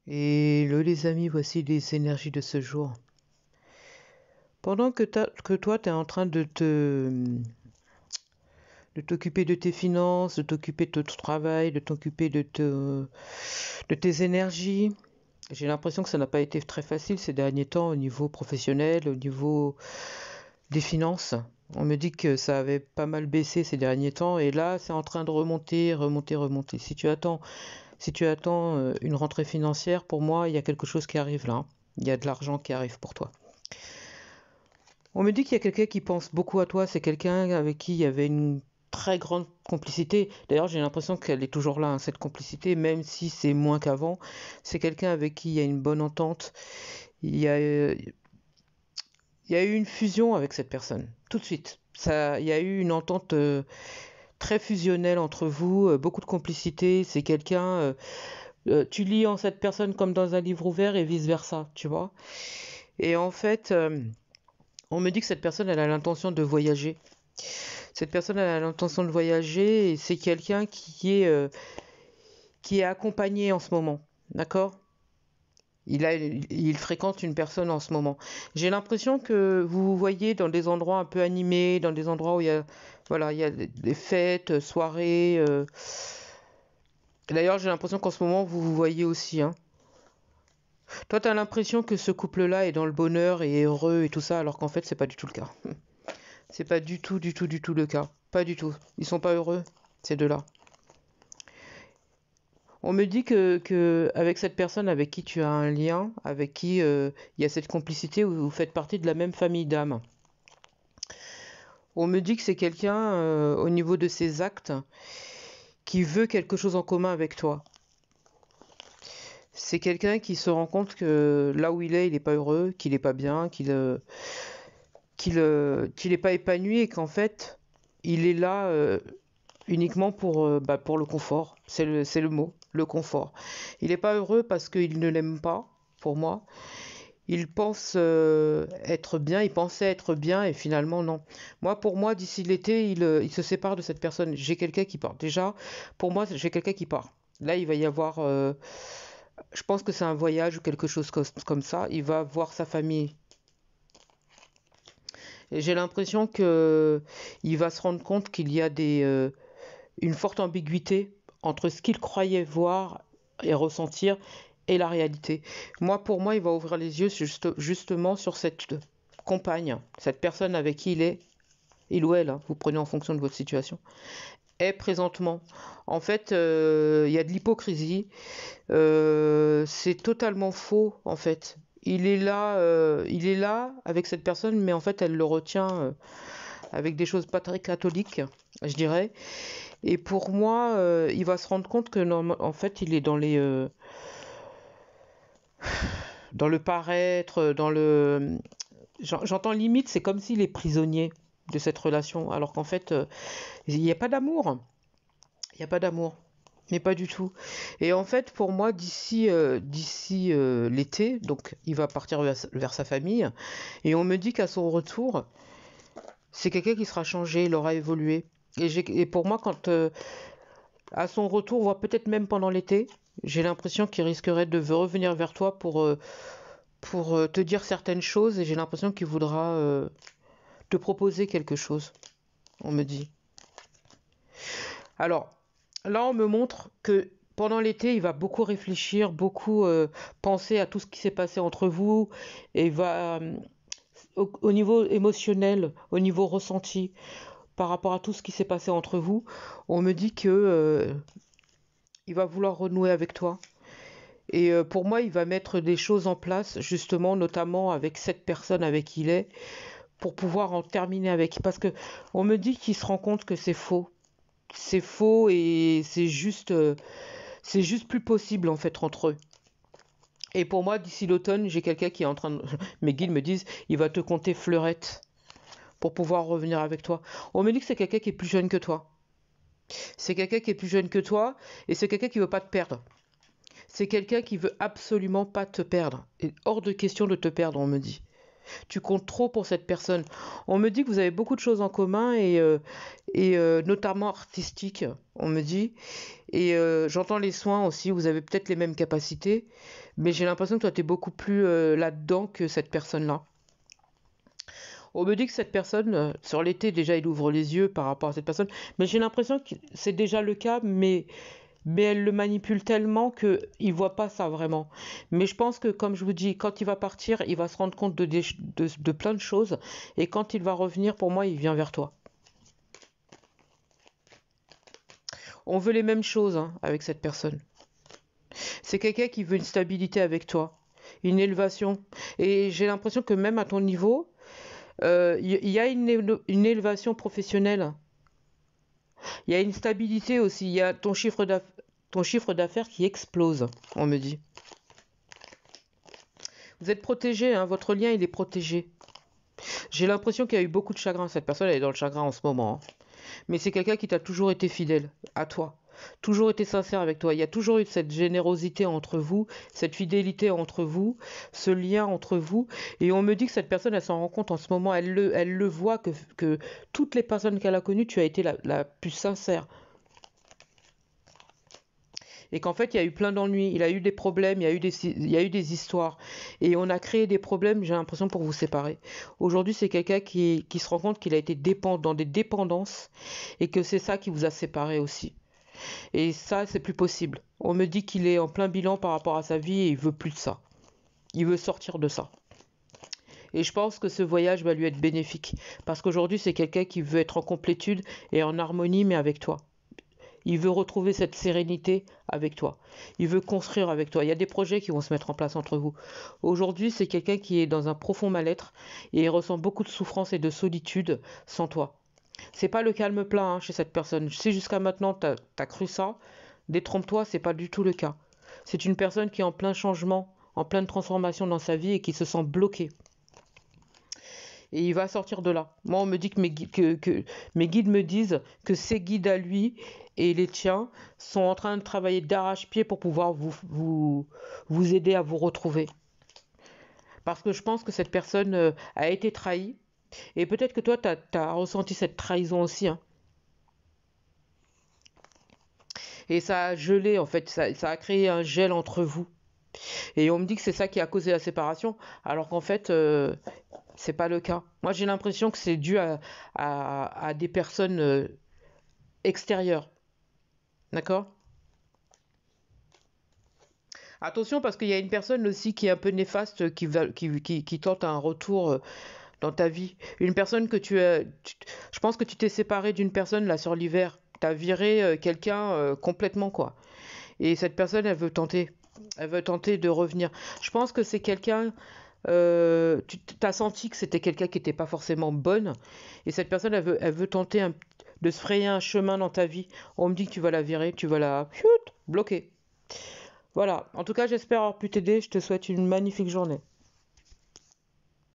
Hello les amis, voici les énergies de ce jour. Pendant que toi, tu es en train de t'occuper de tes finances, de t'occuper de ton travail, de t'occuper de tes énergies, j'ai l'impression que ça n'a pas été très facile ces derniers temps au niveau professionnel, au niveau des finances. On me dit que ça avait pas mal baissé ces derniers temps et là, c'est en train de remonter. Si tu attends une rentrée financière, pour moi, il y a quelque chose qui arrive là, hein. Il y a de l'argent qui arrive pour toi. On me dit qu'il y a quelqu'un qui pense beaucoup à toi, c'est quelqu'un avec qui il y avait une très grande complicité. D'ailleurs, j'ai l'impression qu'elle est toujours là, hein, cette complicité, même si c'est moins qu'avant. C'est quelqu'un avec qui il y a une bonne entente. Il y a, euh, il y a eu une fusion avec cette personne, tout de suite. Il y a eu une entente très fusionnelle entre vous, beaucoup de complicité. C'est quelqu'un, tu lis en cette personne comme dans un livre ouvert et vice versa, tu vois. Et en fait, on me dit que cette personne, elle a l'intention de voyager. Cette personne, elle a l'intention de voyager et c'est quelqu'un qui est accompagné en ce moment, d'accord. Il fréquente une personne en ce moment. J'ai l'impression que vous vous voyez dans des endroits un peu animés, dans des endroits où il y a des fêtes, soirées. D'ailleurs, j'ai l'impression qu'en ce moment, vous vous voyez aussi, hein. Toi, t'as l'impression que ce couple-là est dans le bonheur et est heureux et tout ça, alors qu'en fait, c'est pas du tout le cas. C'est pas du tout le cas. Pas du tout. Ils sont pas heureux, ces deux-là. On me dit que avec cette personne avec qui tu as un lien, avec qui il y a cette complicité où vous faites partie de la même famille d'âmes. On me dit que c'est quelqu'un au niveau de ses actes qui veut quelque chose en commun avec toi. C'est quelqu'un qui se rend compte que là où il n'est pas heureux, qu'il n'est pas bien, qu'il n'est pas épanoui et qu'en fait, il est là uniquement pour le confort. C'est le mot, le confort. Il n'est pas heureux parce qu'il ne l'aime pas, pour moi. Il pense être bien, il pensait être bien et finalement non. Moi, pour moi, d'ici l'été, il se sépare de cette personne. J'ai quelqu'un qui part. Déjà, pour moi, j'ai quelqu'un qui part. Là, il va y avoir, je pense que c'est un voyage ou quelque chose comme ça. Il va voir sa famille. Et j'ai l'impression que il va se rendre compte qu'il y a une forte ambiguïté entre ce qu'il croyait voir et ressentir et la réalité. Moi, pour moi, il va ouvrir les yeux justement sur cette compagne, cette personne avec qui il ou elle, hein, vous prenez en fonction de votre situation, est présentement. En fait, il y a de l'hypocrisie. C'est totalement faux, en fait. Il est là avec cette personne, mais en fait, elle le retient avec des choses pas très catholiques, je dirais. Et pour moi, il va se rendre compte que en fait, il est dans le paraître, dans le. J'entends limite, c'est comme s'il est prisonnier de cette relation, alors qu'en fait, il n'y a pas d'amour. Il n'y a pas d'amour. Mais pas du tout. Et en fait, pour moi, d'ici l'été, donc il va partir vers sa famille, et on me dit qu'à son retour, c'est quelqu'un qui sera changé, il aura évolué. Et pour moi, quand à son retour, voire peut-être même pendant l'été, j'ai l'impression qu'il risquerait de revenir vers toi pour te dire certaines choses, et j'ai l'impression qu'il voudra te proposer quelque chose, on me dit. Alors, là, on me montre que pendant l'été, il va beaucoup réfléchir, beaucoup penser à tout ce qui s'est passé entre vous, et il va, au niveau émotionnel, au niveau ressenti, par rapport à tout ce qui s'est passé entre vous, on me dit que il va vouloir renouer avec toi. Et pour moi, il va mettre des choses en place, justement, notamment avec cette personne avec qui il est, pour pouvoir en terminer avec. Parce que on me dit qu'il se rend compte que c'est faux. C'est faux et c'est juste plus possible en fait entre eux. Et pour moi, d'ici l'automne, j'ai quelqu'un qui est en train de. Mes guides me disent, il va te compter fleurette pour pouvoir revenir avec toi. On me dit que c'est quelqu'un qui est plus jeune que toi. C'est quelqu'un qui est plus jeune que toi et c'est quelqu'un qui veut pas te perdre. C'est quelqu'un qui veut absolument pas te perdre. Et hors de question de te perdre, on me dit. Tu comptes trop pour cette personne. On me dit que vous avez beaucoup de choses en commun notamment artistiques, on me dit. J'entends les soins aussi, vous avez peut-être les mêmes capacités, mais j'ai l'impression que toi, tu es beaucoup plus là-dedans que cette personne-là. On me dit que cette personne, sur l'été, déjà, il ouvre les yeux par rapport à cette personne, mais j'ai l'impression que c'est déjà le cas, mais elle le manipule tellement qu'il ne voit pas ça vraiment. Mais je pense que, comme je vous dis, quand il va partir, il va se rendre compte de plein de choses, et quand il va revenir, pour moi, il vient vers toi. On veut les mêmes choses hein, avec cette personne. C'est quelqu'un qui veut une stabilité avec toi, une élévation. Et j'ai l'impression que même à ton niveau, il y a une élévation professionnelle. Il y a une stabilité aussi. Il y a ton chiffre d'affaires qui explose, on me dit. Vous êtes protégé, hein, votre lien il est protégé. J'ai l'impression qu'il y a eu beaucoup de chagrin. Cette personne elle est dans le chagrin en ce moment. Hein. Mais c'est quelqu'un qui t'a toujours été fidèle à toi. Toujours été sincère avec toi. Il y a toujours eu cette générosité entre vous, cette fidélité entre vous, ce lien entre vous. Et on me dit que cette personne, elle s'en rend compte en ce moment. Elle le voit que toutes les personnes qu'elle a connues, tu as été la plus sincère. Et qu'en fait, il y a eu plein d'ennuis, il a eu des problèmes, il y a eu des histoires. Et on a créé des problèmes, j'ai l'impression, pour vous séparer. Aujourd'hui, c'est quelqu'un qui se rend compte qu'il a été dans des dépendances et que c'est ça qui vous a séparés aussi. Et ça, c'est plus possible. On me dit qu'il est en plein bilan par rapport à sa vie et il veut plus de ça. Il veut sortir de ça. Et je pense que ce voyage va lui être bénéfique. Parce qu'aujourd'hui, c'est quelqu'un qui veut être en complétude et en harmonie, mais avec toi. Il veut retrouver cette sérénité avec toi. Il veut construire avec toi. Il y a des projets qui vont se mettre en place entre vous. Aujourd'hui, c'est quelqu'un qui est dans un profond mal-être et il ressent beaucoup de souffrance et de solitude sans toi. C'est pas le calme plat hein, chez cette personne. Si jusqu'à maintenant tu as cru ça, détrompe-toi, c'est pas du tout le cas. C'est une personne qui est en plein changement, en pleine transformation dans sa vie et qui se sent bloquée. Et il va sortir de là. Moi, on me dit que mes guides me disent que ses guides à lui et les tiens sont en train de travailler d'arrache-pied pour pouvoir vous aider à vous retrouver. Parce que je pense que cette personne a été trahie. Et peut-être que toi, tu as ressenti cette trahison aussi. Hein. Et ça a gelé, en fait. Ça a créé un gel entre vous. Et on me dit que c'est ça qui a causé la séparation. Alors qu'en fait, c'est pas le cas. Moi, j'ai l'impression que c'est dû à des personnes extérieures. D'accord? Attention, parce qu'il y a une personne aussi qui est un peu néfaste, qui tente un retour dans ta vie. Une personne que je pense que tu t'es séparé d'une personne là sur l'hiver. Tu as viré quelqu'un complètement, quoi. Et cette personne, elle veut tenter. Elle veut tenter de revenir. Je pense que c'est quelqu'un. Tu as senti que c'était quelqu'un qui n'était pas forcément bonne. Et cette personne, elle veut tenter de se frayer un chemin dans ta vie. On me dit que tu vas la virer, tu vas la bloquer. Voilà. En tout cas, j'espère avoir pu t'aider. Je te souhaite une magnifique journée.